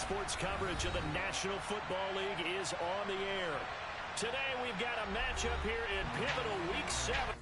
Sports coverage of the National Football League is on the air. Today we've got a matchup here in pivotal Week 7.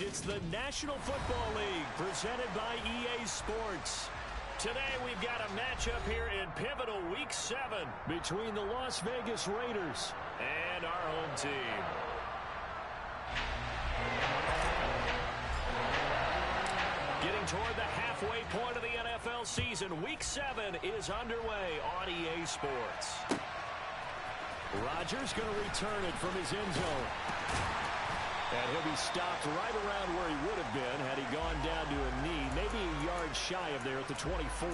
It's the National Football League presented by EA Sports. Today we've got a matchup here in pivotal Week 7 between the Las Vegas Raiders and our home team. Getting toward the halfway point of the NFL season, Week 7 is underway on EA Sports. Rodgers going to return it from his end zone. And he'll be stopped right around where he would have been had he gone down to a knee, maybe a yard shy of there at the 24.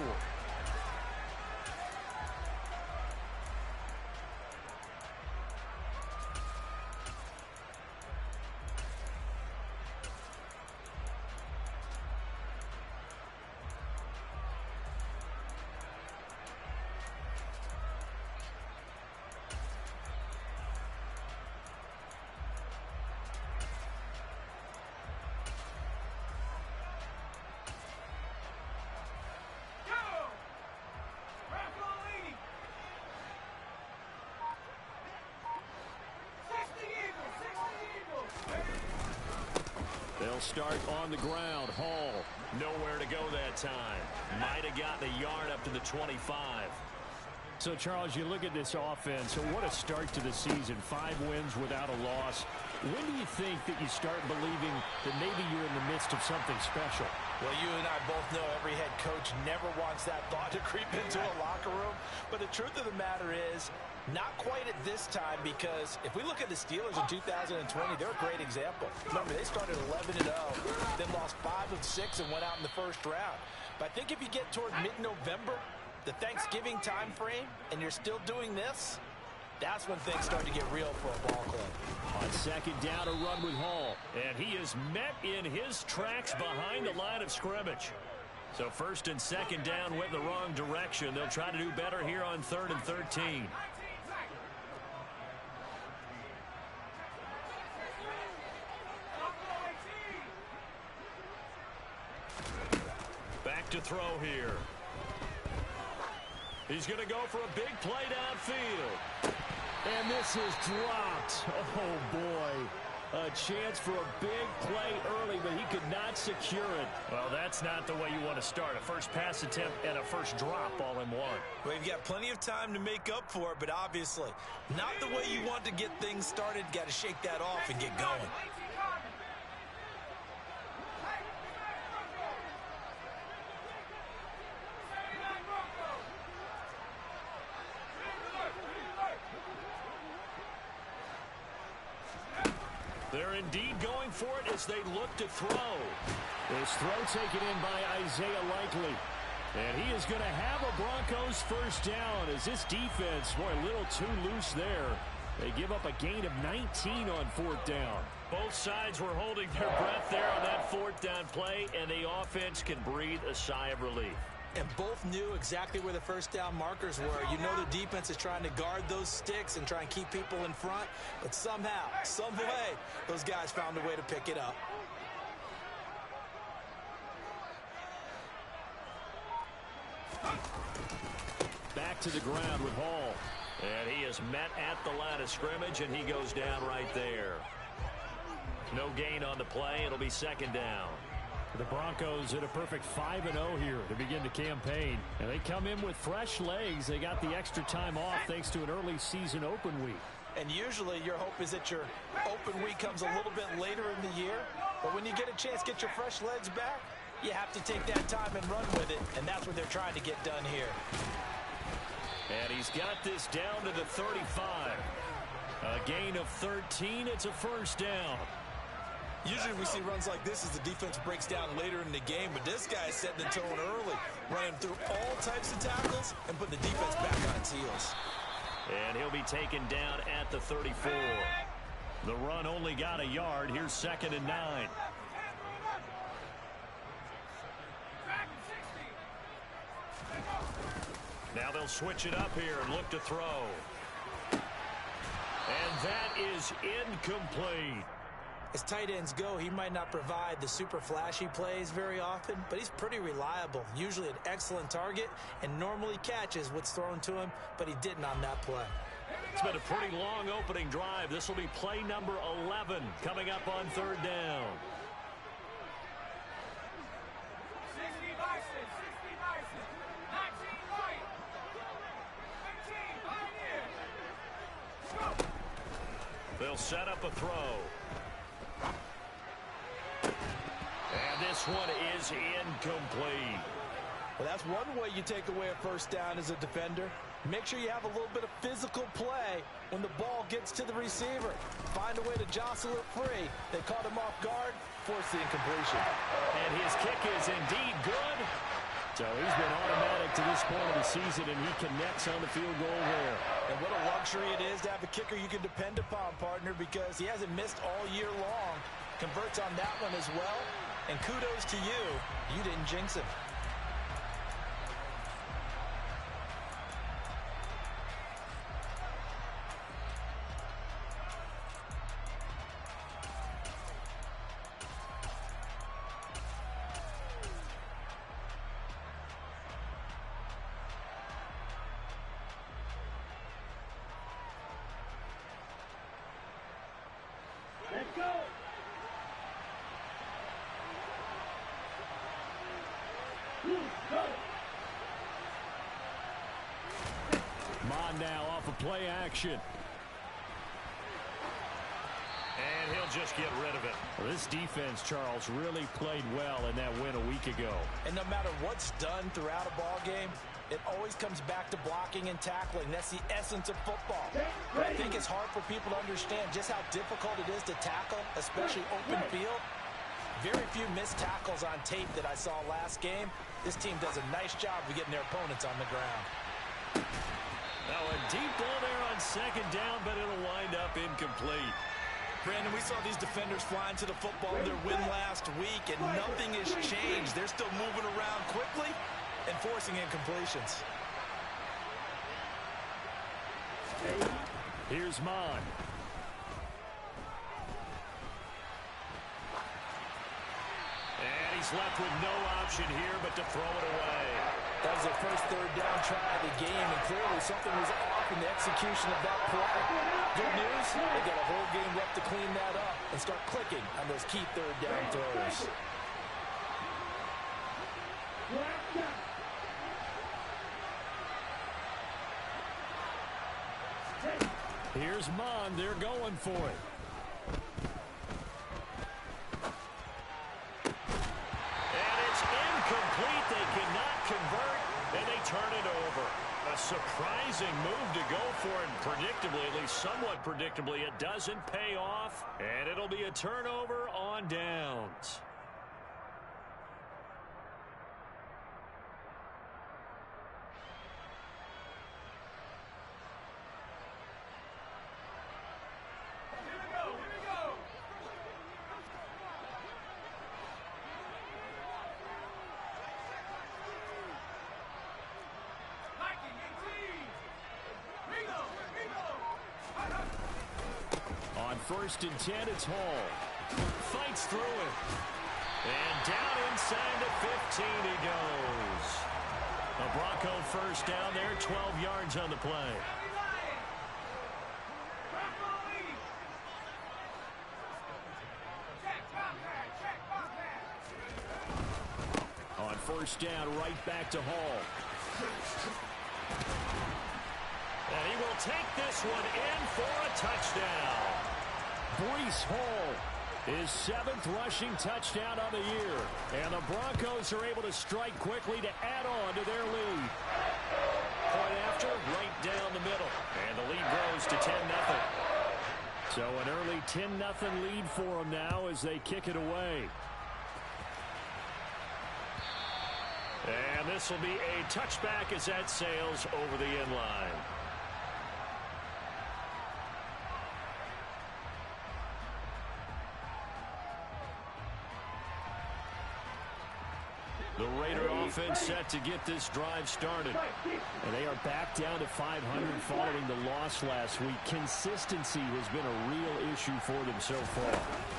They'll start on the ground. Hall, nowhere to go that time. Might have gotten a yard up to the 25. So, Charles, you look at this offense, what a start to the season. 5 wins without a loss. When do you think that you start believing that maybe you're in the midst of something special? Well, you and I both know every head coach never wants that thought to creep into a locker room. But the truth of the matter is, not quite at this time, because if we look at the Steelers in 2020, they're a great example. Remember, they started 11-0, then lost 5 of 6 and went out in the first round. But I think if you get toward mid-November, the Thanksgiving time frame, and you're still doing this, that's when things start to get real for a ball club. On second down, a run with Hall. And he is met in his tracks behind the line of scrimmage. So first and second down went the wrong direction. They'll try to do better here on 3rd and 13. Back to throw here. He's going to go for a big play downfield. And this is dropped. Oh, boy. A chance for a big play early, but he could not secure it. Well, that's not the way you want to start. A first pass attempt and a first drop all in one. Well, you've got plenty of time to make up for it, but obviously not the way you want to get things started. Got to shake that off and get going. They're indeed going for it as they look to throw. This throw taken in by Isaiah Likely. And he is going to have a Broncos first down as this defense, boy, a little too loose there. They give up a gain of 19 on 4th down. Both sides were holding their breath there on that 4th down play, and the offense can breathe a sigh of relief. And both knew exactly where the first down markers were. You know the defense is trying to guard those sticks and try and keep people in front. But somehow, some way, those guys found a way to pick it up. Back to the ground with Hall. And he is met at the line of scrimmage, and he goes down right there. No gain on the play. It'll be second down. The Broncos at a perfect 5-0 here to begin the campaign. And they come in with fresh legs. They got the extra time off thanks to an early season open week. And usually your hope is that your open week comes a little bit later in the year. But when you get a chance to get your fresh legs back, you have to take that time and run with it. And that's what they're trying to get done here. And he's got this down to the 35. A gain of 13. It's a first down. Usually we see runs like this as the defense breaks down later in the game, but this guy is setting the tone early, running through all types of tackles and putting the defense back on its heels. And he'll be taken down at the 34. The run only got a yard. Here's 2nd and 9. Now they'll switch it up here and look to throw. And that is incomplete. As tight ends go, he might not provide the super flashy plays very often, but he's pretty reliable, usually an excellent target, and normally catches what's thrown to him, but he didn't on that play. It's been a pretty long opening drive. This will be play number 11 coming up on 3rd down. They'll set up a throw. And this one is incomplete. Well, that's one way you take away a first down as a defender. Make sure you have a little bit of physical play when the ball gets to the receiver. Find a way to jostle it free. They caught him off guard, forced the incompletion. And his kick is indeed good. So he's been automatic to this point of the season, and he connects on the field goal there. And what a luxury it is to have a kicker you can depend upon, partner, because he hasn't missed all year long. Converts on that one as well. And kudos to you. You didn't jinx him. Mond now off of play action. And he'll just get rid of it. Well, this defense, Charles, really played well in that win a week ago. And no matter what's done throughout a ball game, it always comes back to blocking and tackling. That's the essence of football. But I think it's hard for people to understand just how difficult it is to tackle, especially open field. Very few missed tackles on tape that I saw last game. This team does a nice job of getting their opponents on the ground. Now a deep ball there on 2nd down, but it'll wind up incomplete. Brandon, we saw these defenders flying to the football in their win last week, and nothing has changed. They're still moving around quickly and forcing incompletions. Here's Mond. And he's left with no option here but to throw it away. That was their first 3rd down try of the game, and clearly something was off in the execution of that play. Good news, they got a whole game left to clean that up and start clicking on those key 3rd down throws. Here's Mond. They're going for it. And it's incomplete. They cannot convert, and they turn it over. A surprising move to go for it. Predictably, at least somewhat predictably, it doesn't pay off, and it'll be a turnover on downs. On 1st and 10, it's Hall. Fights through it. And down inside the 15 he goes. A Bronco first down there, 12 yards on the play. first down right back to Hall. And he will take this one in for a touchdown. Breece Hall, his 7th rushing touchdown of the year. And the Broncos are able to strike quickly to add on to their lead. Point after, right down the middle. And the lead grows to 10-0. So an early 10-0 lead for them now as they kick it away. And this will be a touchback as that sails over the end line. The Raider offense set to get this drive started. And they are back down to 500 following the loss last week. Consistency has been a real issue for them so far.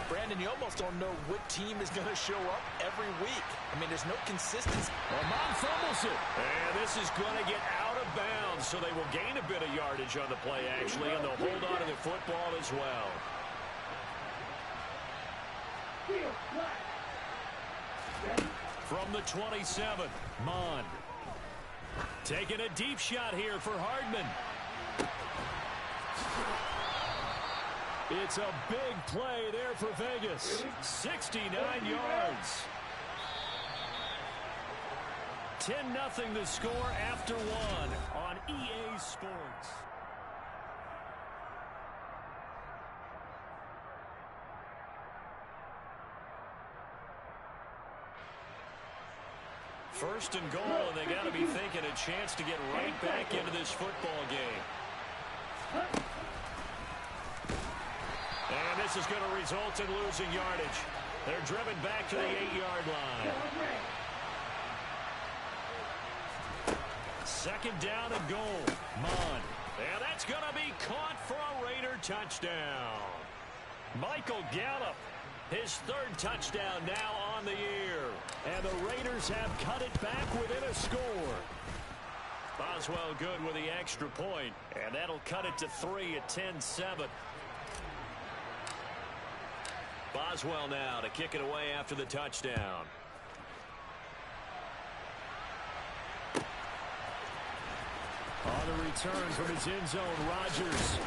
Brandon, you almost don't know what team is going to show up every week. I mean, there's no consistency. Lamont fumbles it. And this is going to get out of bounds, so they will gain a bit of yardage on the play, actually, and they'll hold on to the football as well. From the 27, Mond. Taking a deep shot here for Hardman. It's a big play there for Vegas. 69 yards. 10-0 the score after 1 on EA Sports. First and goal, and they got to be thinking a chance to get right back into this football game. And this is going to result in losing yardage. They're driven back to the 8-yard line. Second down and goal. Mond. And that's going to be caught for a Raider touchdown. Michael Gallup. His 3rd touchdown now on the year. And the Raiders have cut it back within a score. Boswell good with the extra point. And that'll cut it to 3 at 10-7. Boswell now to kick it away after the touchdown. On the return from his end zone, Rodgers.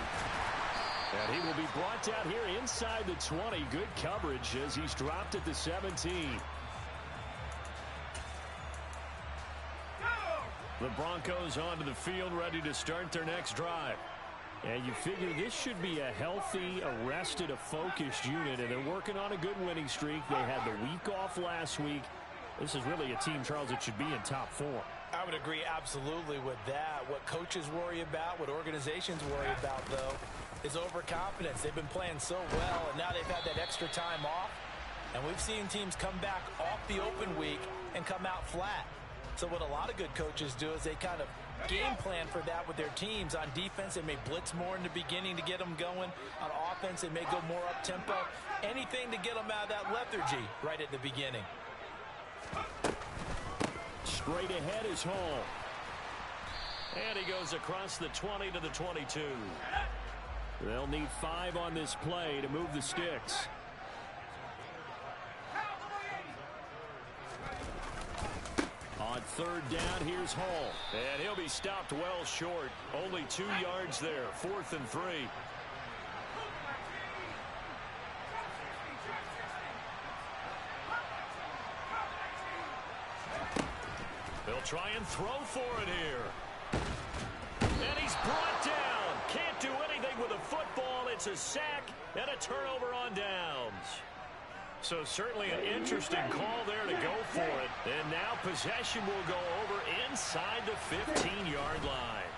And he will be brought down here inside the 20. Good coverage as he's dropped at the 17. The Broncos onto the field, ready to start their next drive. And you figure this should be a healthy, a rested, a focused unit. And they're working on a good winning streak. They had the week off last week. This is really a team, Charles, that should be in top 4. I would agree absolutely with that. What coaches worry about, what organizations worry about, though, is overconfidence. They've been playing so well, and now they've had that extra time off. And we've seen teams come back off the open week and come out flat. So what a lot of good coaches do is they kind of game plan for that with their teams. On defense, they may blitz more in the beginning to get them going. On offense, they may go more up-tempo. Anything to get them out of that lethargy right at the beginning. Straight ahead is Hall. And he goes across the 20 to the 22. They'll need 5 on this play to move the sticks. On 3rd down, here's Hall. And he'll be stopped well short. Only 2 yards there. 4th and 3. They'll try and throw for it here. And he's brought down. Can't do anything with a football. It's a sack and a turnover on downs. So certainly an interesting call there to go for it. And now possession will go over inside the 15-yard line.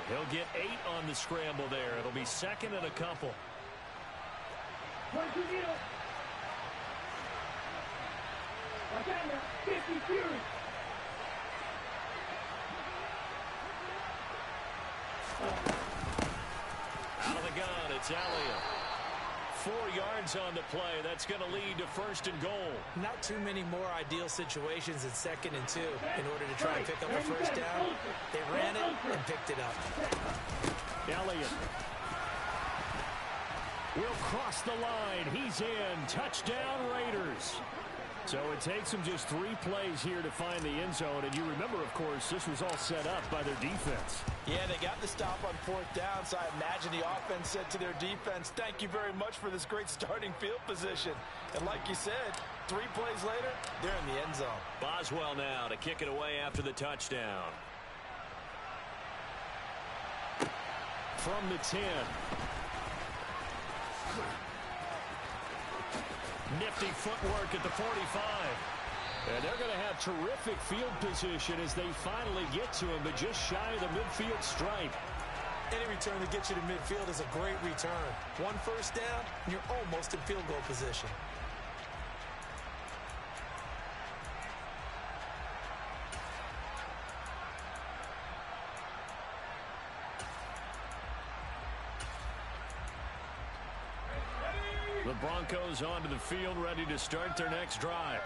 He'll get 8 on the scramble there. It'll be 2nd and a couple. Out of the gun, it's Elliott. 4 yards on the play. That's going to lead to 1st and goal. Not too many more ideal situations in 2nd and 2 in order to try and pick up a first down. They ran it and picked it up. Elliott. will cross the line. He's in. Touchdown, Raiders. So it takes them just 3 plays here to find the end zone. And you remember, of course, this was all set up by their defense. Yeah, they got the stop on 4th down, so I imagine the offense said to their defense, thank you very much for this great starting field position. And like you said, 3 plays later, they're in the end zone. Boswell now to kick it away after the touchdown. From the 10. Nifty footwork at the 45. And they're going to have terrific field position as they finally get to him, but just shy of the midfield stripe. Any return that gets you to midfield is a great return. 1 first down, and you're almost in field goal position. The Broncos onto the field, ready to start their next drive.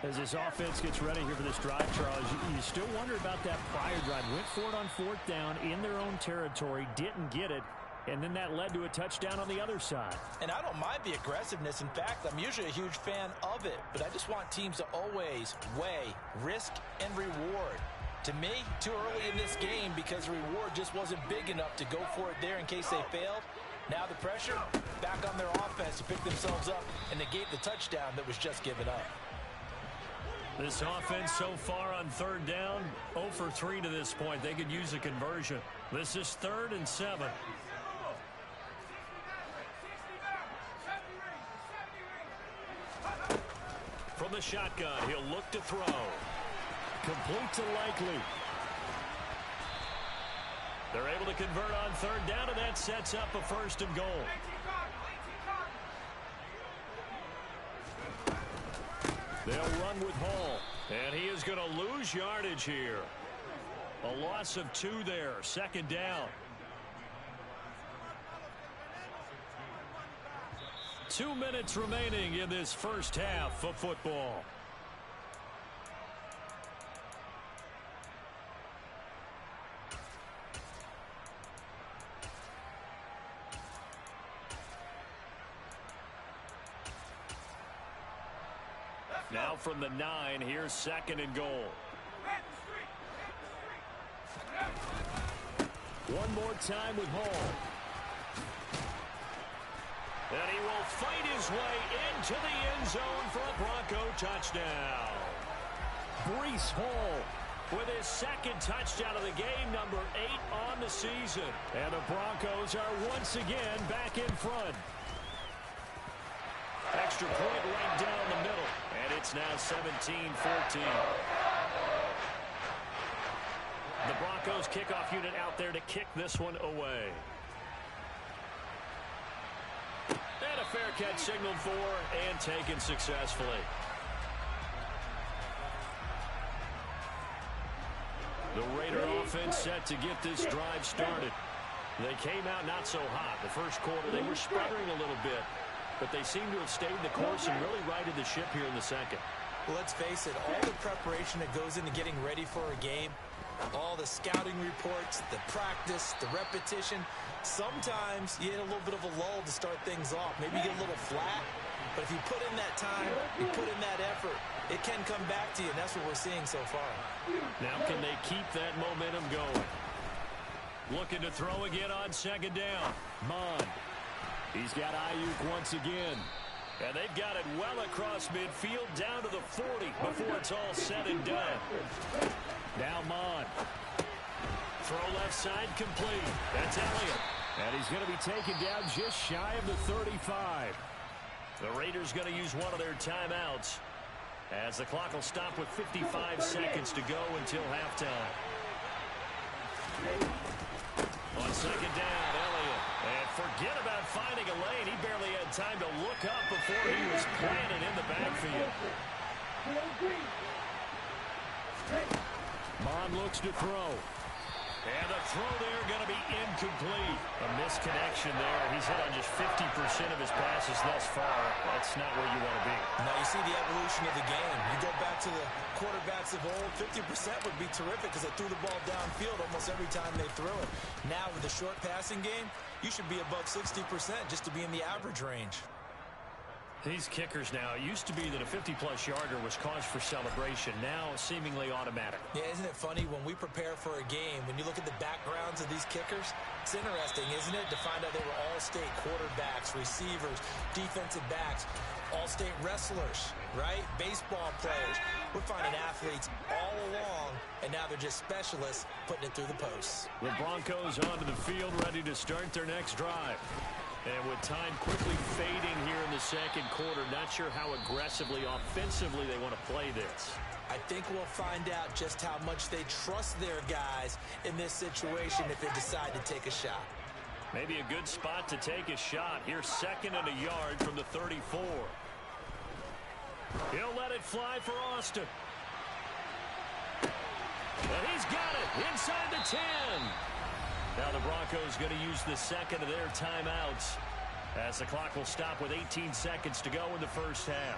As this offense gets ready here for this drive, Charles, you still wonder about that prior drive. Went for it on 4th down in their own territory, didn't get it, and then that led to a touchdown on the other side. And I don't mind the aggressiveness. In fact, I'm usually a huge fan of it, but I just want teams to always weigh risk and reward. To me, too early in this game because the reward just wasn't big enough to go for it there in case they failed. Now the pressure back on their offense to pick themselves up and negate the touchdown that was just given up. This offense so far on 3rd down, 0 for 3 to this point. They could use a conversion. This is 3rd and 7. From the shotgun, he'll look to throw. Complete to Likely. They're able to convert on 3rd down, and that sets up a 1st and goal. They'll run with Hall, and he is going to lose yardage here. A loss of 2 there, 2nd down. 2 minutes remaining in this first half of football. Now from the 9, here's 2nd and goal. One more time with Hall. And he will fight his way into the end zone for a Bronco touchdown. Breece Hall with his 2nd touchdown of the game, number 8 on the season. And the Broncos are once again back in front. Extra point right down the middle. And it's now 17-14. The Broncos kickoff unit out there to kick this one away. And a fair catch signaled for and taken successfully. The Raider offense set to get this drive started. They came out not so hot. The first quarter, they were sputtering a little bit. But they seem to have stayed the course and really righted the ship here in the 2nd. Well, let's face it, all the preparation that goes into getting ready for a game, all the scouting reports, the practice, the repetition, sometimes you hit a little bit of a lull to start things off. Maybe you get a little flat, but if you put in that time, you put in that effort, it can come back to you, and that's what we're seeing so far. Now can they keep that momentum going? Looking to throw again on 2nd down. Mond. He's got Ayuk once again. And they've got it well across midfield down to the 40 before it's all said and done. Now Mond. Throw left side complete. That's Elliott. And he's going to be taken down just shy of the 35. The Raiders going to use one of their timeouts as the clock will stop with 55 seconds to go until halftime. On 2nd down, Elliott. And forget about finding a lane. He barely had time to look up before he was planted in the backfield. Mond looks to throw. And the throw there going to be incomplete. A misconnection there. He's hit on just 50% of his passes thus far. That's not where you want to be. Now you see the evolution of the game. You go back to the quarterbacks of old, 50% would be terrific because they threw the ball downfield almost every time they threw it. Now with the short passing game, you should be above 60% just to be in the average range. These kickers now, it used to be that a 50-plus yarder was cause for celebration. Now, seemingly automatic. Yeah, isn't it funny when we prepare for a game, when you look at the backgrounds of these kickers, it's interesting, isn't it, to find out they were all-state quarterbacks, receivers, defensive backs, all-state wrestlers, right? Baseball players. We're finding athletes all along, and now they're just specialists putting it through the posts. The Broncos onto the field, ready to start their next drive. And with time quickly fading here in the second quarter, not sure how aggressively, offensively they want to play this. I think we'll find out just how much they trust their guys in this situation if they decide to take a shot. Maybe a good spot to take a shot. Here's second and a yard from the 34. He'll let it fly for Austin. And he's got it inside the 10. Now the Broncos going to use the second of their timeouts as the clock will stop with 18 seconds to go in the first half.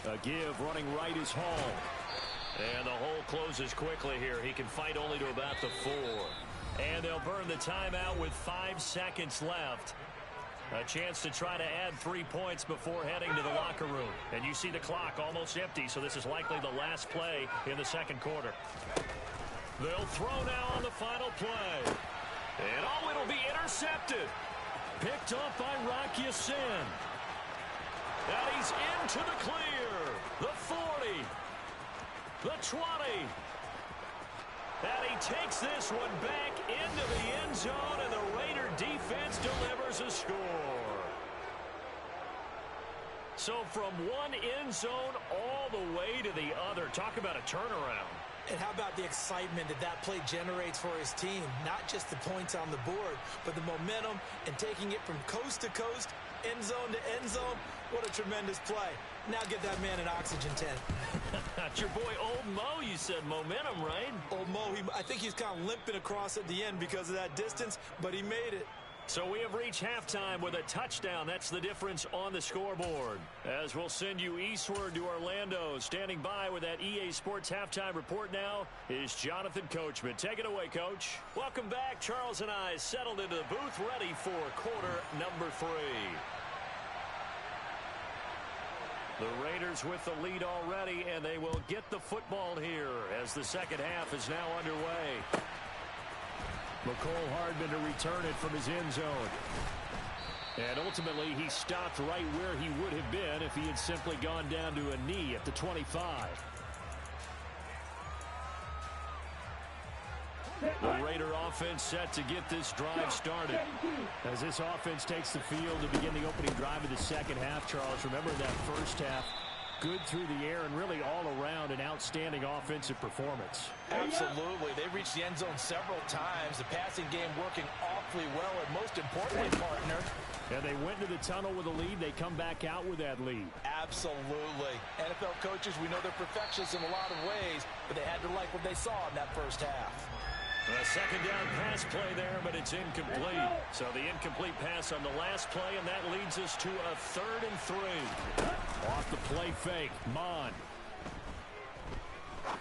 A give running right is Hall. And the hole closes quickly here. He can fight only to about the 4. And they'll burn the timeout with 5 seconds left. A chance to try to add 3 points before heading to the locker room. And you see the clock almost empty, so this is likely the last play in the second quarter. They'll throw now on the final play. And oh, it'll be intercepted. Picked off by Rock Ya-Sin. And he's into the clear. The 40. The 20. And he takes this one back into the end zone, and the Raider defense delivers a score. So from one end zone all the way to the other. Talk about a turnaround. And how about the excitement that that play generates for his team? Not just the points on the board, but the momentum and taking it from coast to coast, end zone to end zone. What a tremendous play. Now get that man an oxygen tent. That's your boy Old Mo. You said momentum, right? Old Mo, I think he's kind of limping across at the end because of that distance, but he made it. So we have reached halftime with a touchdown. That's the difference on the scoreboard. As we'll send you eastward to Orlando. Standing by with that EA Sports halftime report now is Jonathan Coachman. Take it away, Coach. Welcome back. Charles and I settled into the booth, ready for quarter number 3. The Raiders with the lead already, and they will get the football here as the second half is now underway. Mecole Hardman to return it from his end zone. And ultimately, he stopped right where he would have been if he had simply gone down to a knee at the 25. The Raider offense set to get this drive started. As this offense takes the field to begin the opening drive of the second half, Charles, remember that first half, good through the air and really all around an outstanding offensive performance. Absolutely. They reached the end zone several times. The passing game working awfully well, and most importantly, partner. And they went to the tunnel with a lead. They come back out with that lead. Absolutely. NFL coaches, we know they're perfectionists in a lot of ways, but they had to like what they saw in that first half. A second down pass play there, but it's incomplete. So the incomplete pass on the last play, and that leads us to a 3rd and 3. Off the play fake, Mon.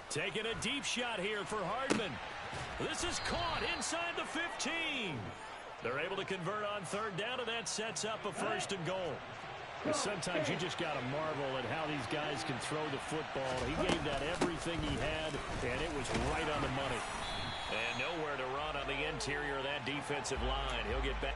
Taking a deep shot here for Hardman. This is caught inside the 15. They're able to convert on 3rd down, and that sets up a 1st and goal. Sometimes you just got to marvel at how these guys can throw the football. He gave that everything he had, and it was right on the money. And nowhere to run on the interior of that defensive line. He'll get back.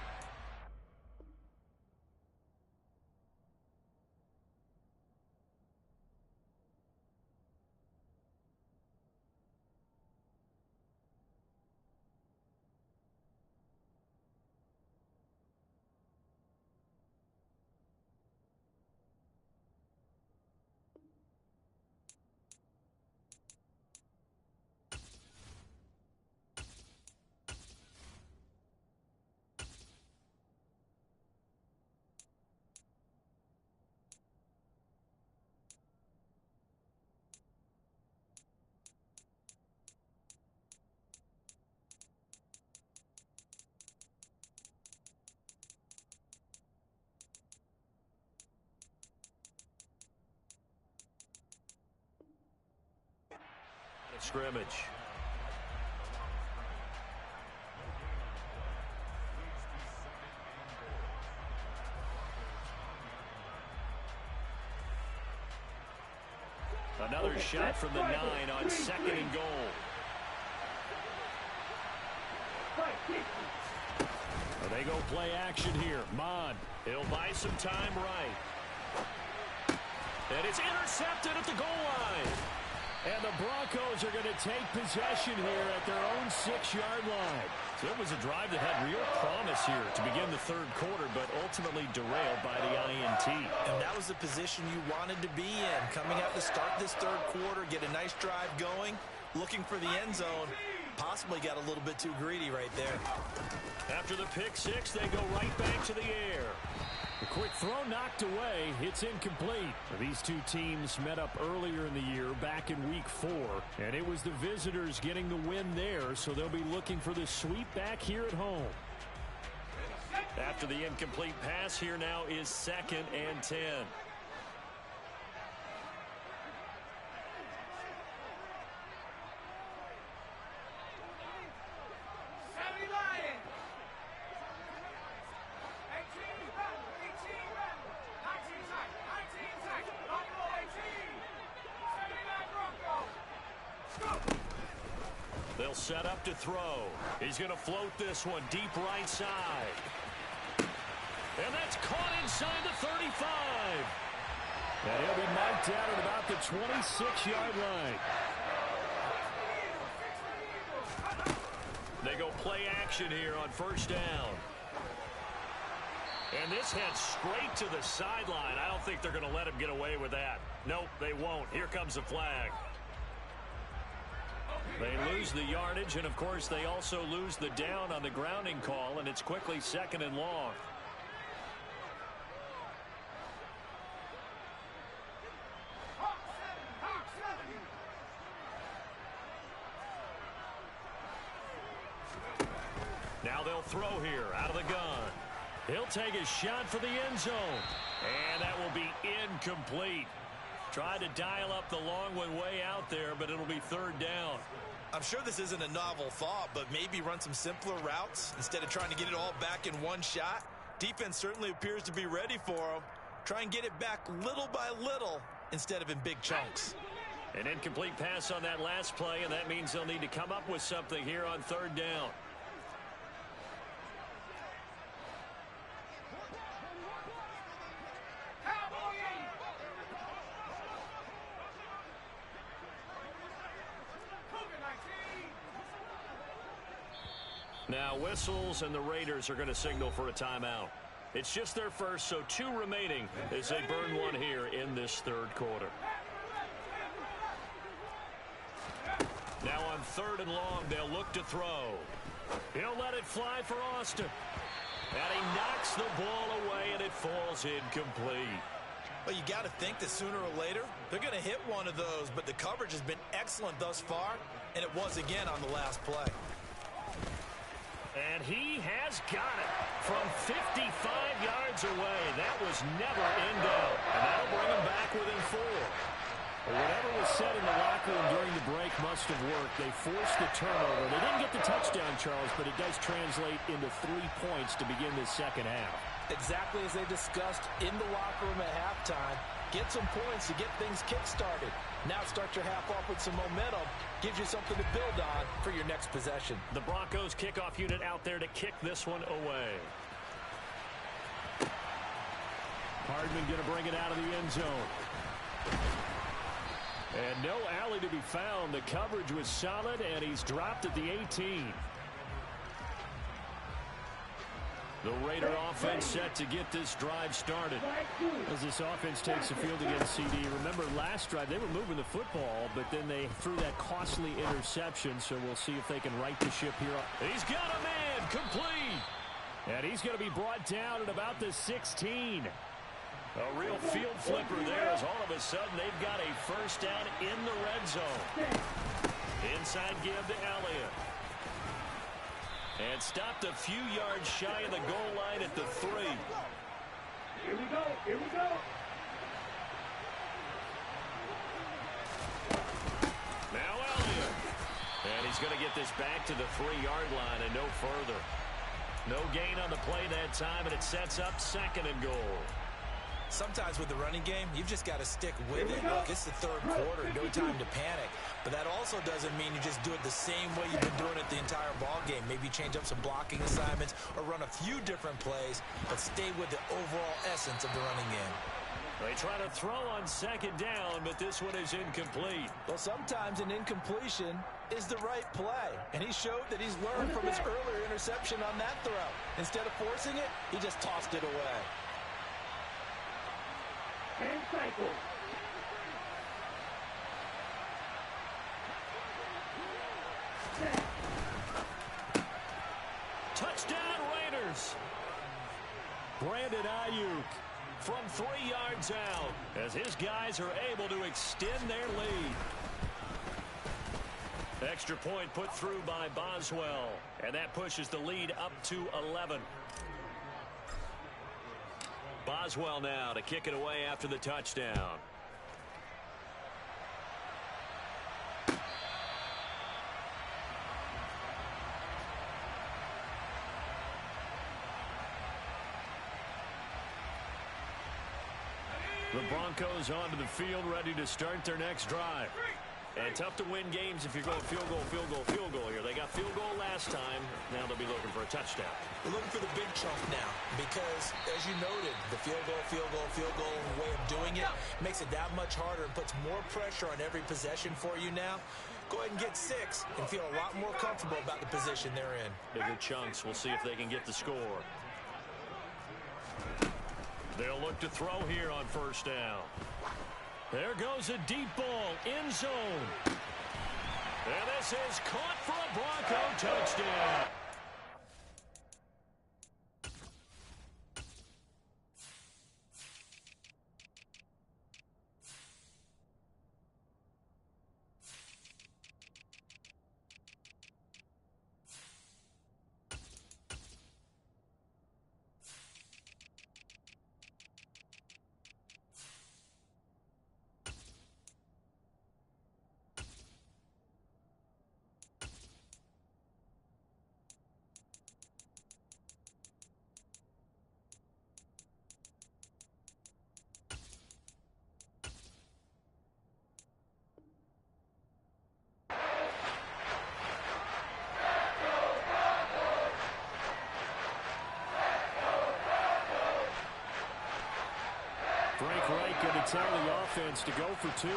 of scrimmage. Another shot from the 9 on 2nd and goal. They go play action here. Mon, he'll buy some time right. And it's intercepted at the goal line. And the Broncos are going to take possession here at their own 6-yard line. So it was a drive that had real promise here to begin the third quarter, but ultimately derailed by the INT. And that was the position you wanted to be in. Coming out to start this third quarter, get a nice drive going, looking for the end zone. Possibly got a little bit too greedy right there. After the pick six, they go right back to the air. A quick throw knocked away. It's incomplete. These two teams met up earlier in the year, back in week 4, and it was the visitors getting the win there, so they'll be looking for the sweep back here at home. After the incomplete pass, here now is 2nd and 10. They'll set up to throw. He's going to float this one deep right side. And that's caught inside the 35. And he'll be marked out at about the 26-yard line. They go play action here on 1st down. And this heads straight to the sideline. I don't think they're going to let him get away with that. Nope, they won't. Here comes the flag. They lose the yardage, and of course they also lose the down on the grounding call, and it's quickly 2nd and long. Now they'll throw here out of the gun. He'll take a shot for the end zone, and that will be incomplete. Tried to dial up the long one way out there, but it'll be 3rd down. I'm sure this isn't a novel thought, but maybe run some simpler routes instead of trying to get it all back in one shot. Defense certainly appears to be ready for them. Try and get it back little by little instead of in big chunks. An incomplete pass on that last play, and that means they'll need to come up with something here on 3rd down. Now whistles, and the Raiders are going to signal for a timeout. It's just their first, so 2 remaining as they burn one here in this 3rd quarter. Now on 3rd and long, they'll look to throw. He'll let it fly for Austin. And he knocks the ball away, and it falls incomplete. Well, you got to think that sooner or later, they're going to hit one of those, but the coverage has been excellent thus far, and it was again on the last play. And he has got it from 55 yards away. That was never in doubt. And that'll bring him back within 4. Whatever was said in the locker room during the break must have worked. They forced the turnover. They didn't get the touchdown, Charles, but it does translate into 3 points to begin the second half. Exactly as they discussed in the locker room at halftime. Get some points to get things kick-started. Now start your half off with some momentum. Gives you something to build on for your next possession. The Broncos kickoff unit out there to kick this one away. Hardman going to bring it out of the end zone. And no alley to be found. The coverage was solid, and he's dropped at the 18. The Raider offense set to get this drive started. As this offense takes the field against CD, remember last drive they were moving the football, but then they threw that costly interception, so we'll see if they can right the ship here. He's got a man, complete. And he's going to be brought down at about the 16. A real field flipper there as all of a sudden they've got a 1st down in the red zone. Inside give to Elliott. And stopped a few yards shy of the goal line at the 3. Here we go. Here we go. Now Elliott. going to get this back to the 3-yard line and no further. No gain on the play that time, and it sets up 2nd and goal. Sometimes with the running game, you've just got to stick with it. Look, it's the 3rd quarter, no time to panic. But that also doesn't mean you just do it the same way you've been doing it the entire ball game. Maybe change up some blocking assignments or run a few different plays, but stay with the overall essence of the running game. They try to throw on 2nd down, but this one is incomplete. Well, sometimes an incompletion is the right play, and he showed that he's learned from his earlier interception on that throw. Instead of forcing it, he just tossed it away. And cycle. Touchdown Raiders. Brandon Ayuk from 3 yards out as his guys are able to extend their lead. Extra point put through by Boswell, and that pushes the lead up to 11. Boswell now to kick it away after the touchdown. The Broncos onto the field, ready to start their next drive. And tough to win games if you're going field goal, field goal, field goal here. They got field goal last time. Now they'll be looking for a touchdown. We're looking for the big chunk now because, as you noted, the field goal way of doing it makes it that much harder and puts more pressure on every possession for you now. Go ahead and get 6 and feel a lot more comfortable about the position they're in. Bigger chunks. We'll see if they can get the score. They'll look to throw here on 1st down. There goes a deep ball, end zone. And this is caught for a Bronco touchdown. Frank Reich going to tell the offense to go for 2. And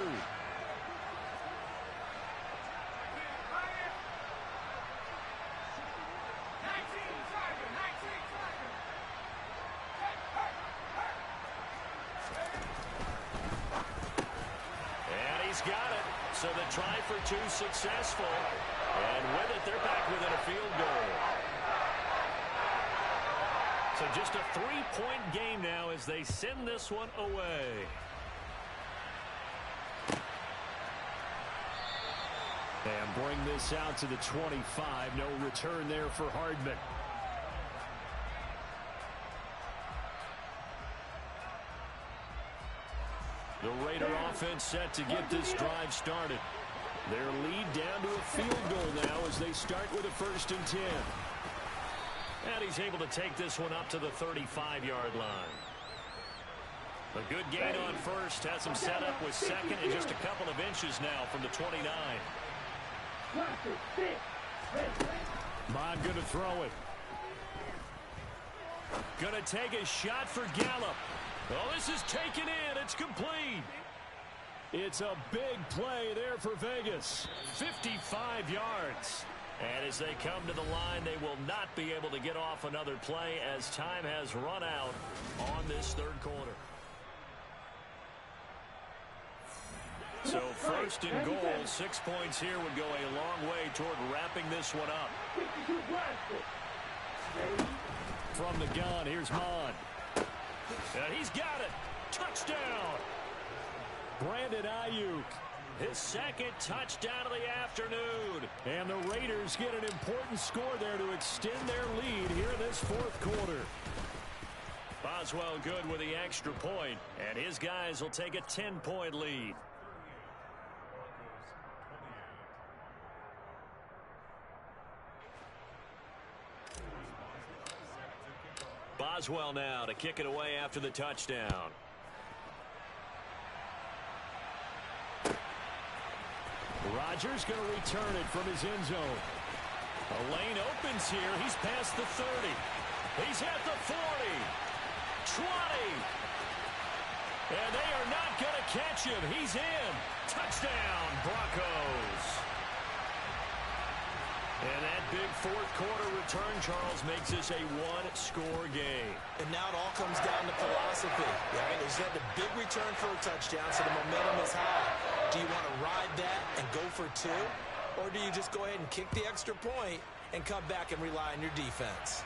he's got it. So the try for 2 successful. And with it, they're back within a field goal. So just a 3-point game now as they send this one away. And bring this out to the 25. No return there for Hardman. The Raider offense set to get this drive started. Their lead down to a field goal now as they start with a 1st and 10. And he's able to take this one up to the 35-yard line. A good gain on 1st. Has him set up with 2nd and just a couple of inches now from the 29. Mond going to throw it. Going to take a shot for Gallup. Oh, this is taken in. It's complete. It's a big play there for Vegas. 55 yards. And as they come to the line, they will not be able to get off another play as time has run out on this 3rd quarter. So 1st and goal, 6 points here would go a long way toward wrapping this one up. From the gun, here's Mond. And he's got it. Touchdown. Brandon Ayuk. His 2nd touchdown of the afternoon. And the Raiders get an important score there to extend their lead here in this 4th quarter. Boswell good with the extra point, and his guys will take a 10-point lead. Boswell now to kick it away after the touchdown. Rodgers going to return it from his end zone. A lane opens here. He's past the 30. He's at the 40. 20. And they are not going to catch him. He's in. Touchdown, Broncos. And that big fourth quarter return, Charles, makes this a one-score game. And now it all comes down to philosophy, right? He's had the big return for a touchdown, so the momentum is high. Do you want to ride that and go for two? Or do you just go ahead and kick the extra point and come back and rely on your defense?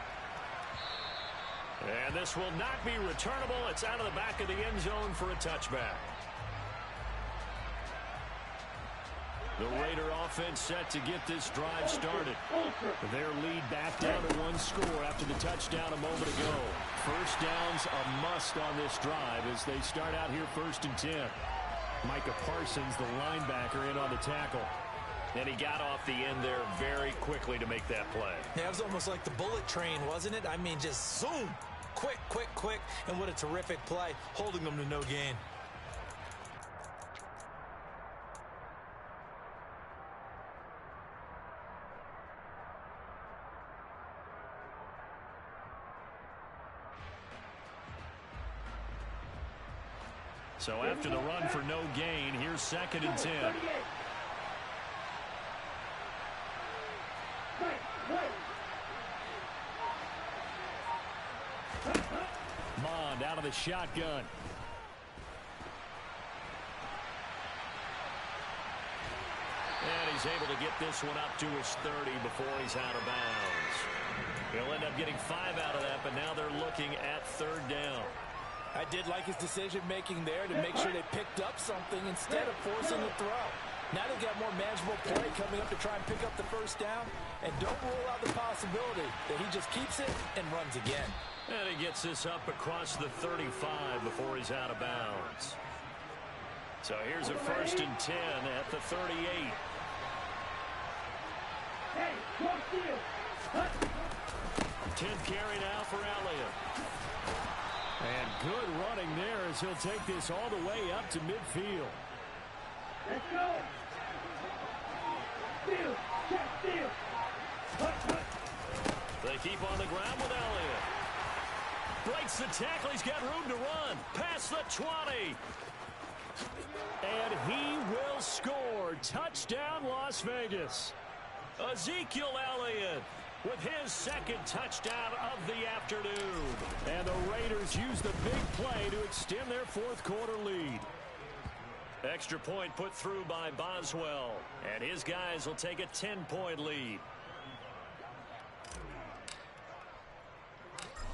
And this will not be returnable. It's out of the back of the end zone for a touchback. The Raider offense set to get this drive started. Their lead back down to one score after the touchdown a moment ago. First down's a must on this drive as they start out here 1st and 10. Micah Parsons, the linebacker, in on the tackle. And he got off the end there very quickly to make that play. Yeah, it was almost like the bullet train, wasn't it? I mean, just zoom. Quick, quick, quick. And what a terrific play, holding them to no gain. So after the run for no gain, here's 2nd and 10. Mond out of the shotgun. And he's able to get this one up to his 30 before he's out of bounds. He'll end up getting 5 out of that, but now they're looking at 3rd down. I did like his decision-making there to make sure they picked up something instead of forcing the throw. Now they've got more manageable play coming up to try and pick up the first down. And don't rule out the possibility that he just keeps it and runs again. And he gets this up across the 35 before he's out of bounds. So here's a 1st and 10 at the 38. Hey, 10th carry now for Elliott. And good running there as he'll take this all the way up to midfield. let's go. Steal, check, steal. They keep on the ground with Elliott. Breaks the tackle. He's got room to run. Past the 20. And he will score. Touchdown, Las Vegas. Ezekiel Elliott with his 2nd touchdown of the afternoon. And the Raiders use the big play to extend their 4th quarter lead. Extra point put through by Boswell. And his guys will take a 10-point lead.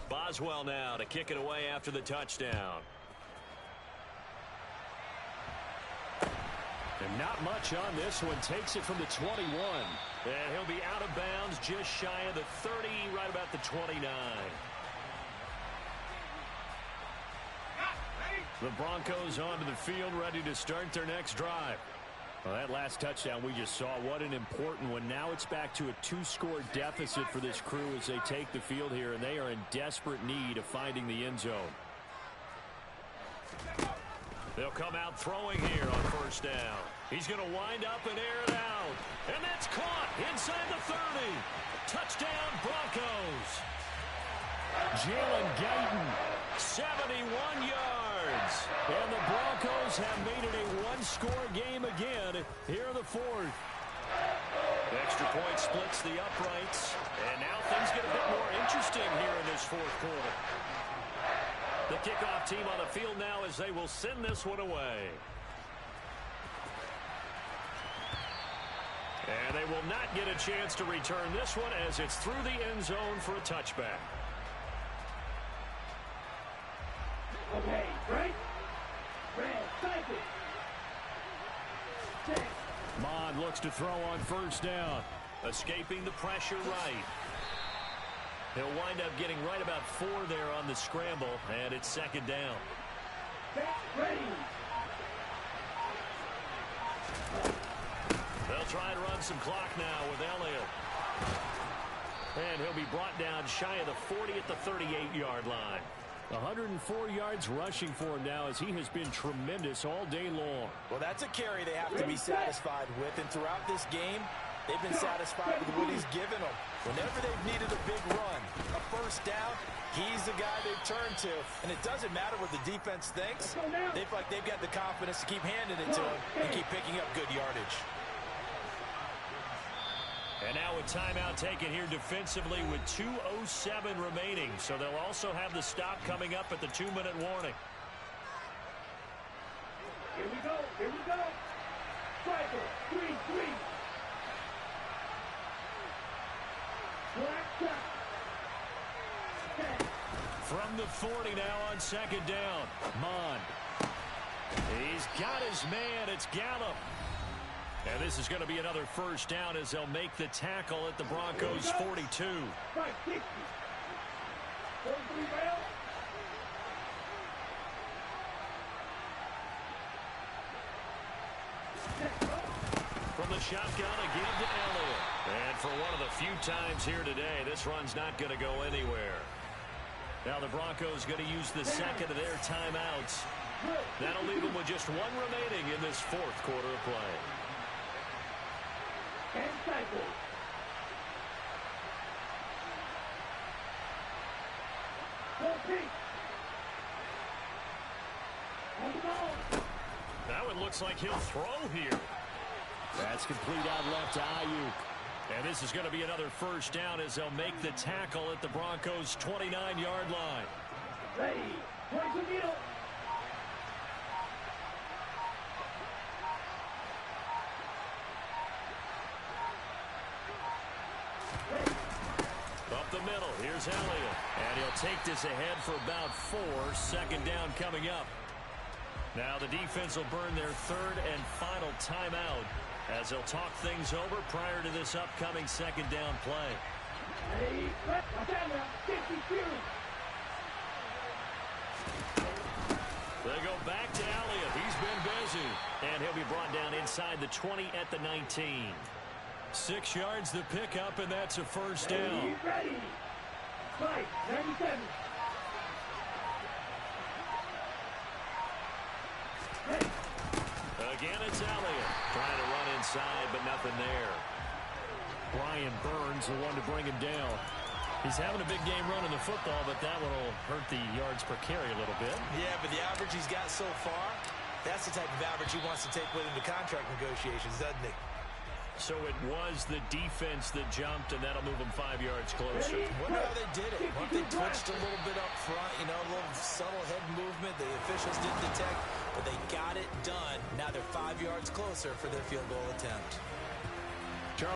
Boswell now to kick it away after the touchdown. And not much on this one. Takes it from the 21. And he'll be out of bounds just shy of the 30, right about the 29. The Broncos onto the field, ready to start their next drive. Well, that last touchdown we just saw, what an important one. Now it's back to a 2-score deficit for this crew as they take the field here, and they are in desperate need of finding the end zone. They'll come out throwing here on 1st down. He's going to wind up and air it out. And that's caught inside the 30. Touchdown, Broncos. Jalen Guyton, 71 yards. And the Broncos have made it a one-score game again here in the 4th. Extra point splits the uprights. And now things get a bit more interesting here in this 4th quarter. The kickoff team on the field now as they will send this one away. And they will not get a chance to return this one as it's through the end zone for a touchback. Okay, break. Red, cycle. Check. Mond looks to throw on 1st down. Escaping the pressure right. He'll wind up getting right about 4 there on the scramble, and it's 2nd down. Back ready. They'll try and run some clock now with Elliott. And he'll be brought down shy of the 40 at the 38-yard line. 104 yards rushing for him now as he has been tremendous all day long. Well, that's a carry they have to be satisfied with. And throughout this game, they've been satisfied with what he's given them. Whenever they've needed a big run, a first down, he's the guy they've turned to. And it doesn't matter what the defense thinks. They feel like they've got the confidence to keep handing it to him and keep picking up good yardage. And now a timeout taken here defensively with 2:07 remaining. So they'll also have the stop coming up at the 2-minute warning. Here we go. Here we go. Striker. 3-3. Black shot. From the 40 now on second down. Mon. He's got his man. It's Gallup. And this is going to be another first down as they'll make the tackle at the Broncos' 42. 560. 43 rail. From the shotgun again to Elliott. And for one of the few times here today, this run's not going to go anywhere. Now the Broncos going to use the second of their timeouts. That'll leave them with just one remaining in this fourth quarter of play. And cycle. Now it looks like he'll throw here. That's complete out left to Ayuk. And this is going to be another first down as they'll make the tackle at the Broncos' 29-yard line. Ready. Towards the middle. Up the middle, here's Elliott. And he'll take this ahead for about 4. Second down coming up. Now the defense will burn their third and final timeout as they'll talk things over prior to this upcoming second down play. Ready. Camera. 52. They go back to Elliott. He's been busy. And he'll be brought down inside the 20 at the 19. 6 yards the pickup, and that's a first down. Ready. 597. Again, it's Elliott. Trying to run inside, but nothing there. Brian Burns, the one to bring him down. He's having a big game running the football, but that one will hurt the yards per carry a little bit. Yeah, but the average he's got so far, that's the type of average he wants to take with him to contract negotiations, doesn't he? So it was the defense that jumped, and that'll move them 5 yards closer. Wonder how they did it. Wonder if they twitched a little bit up front, you know, a little subtle head movement the officials didn't detect, but they got it done. Now they're 5 yards closer for their field goal attempt.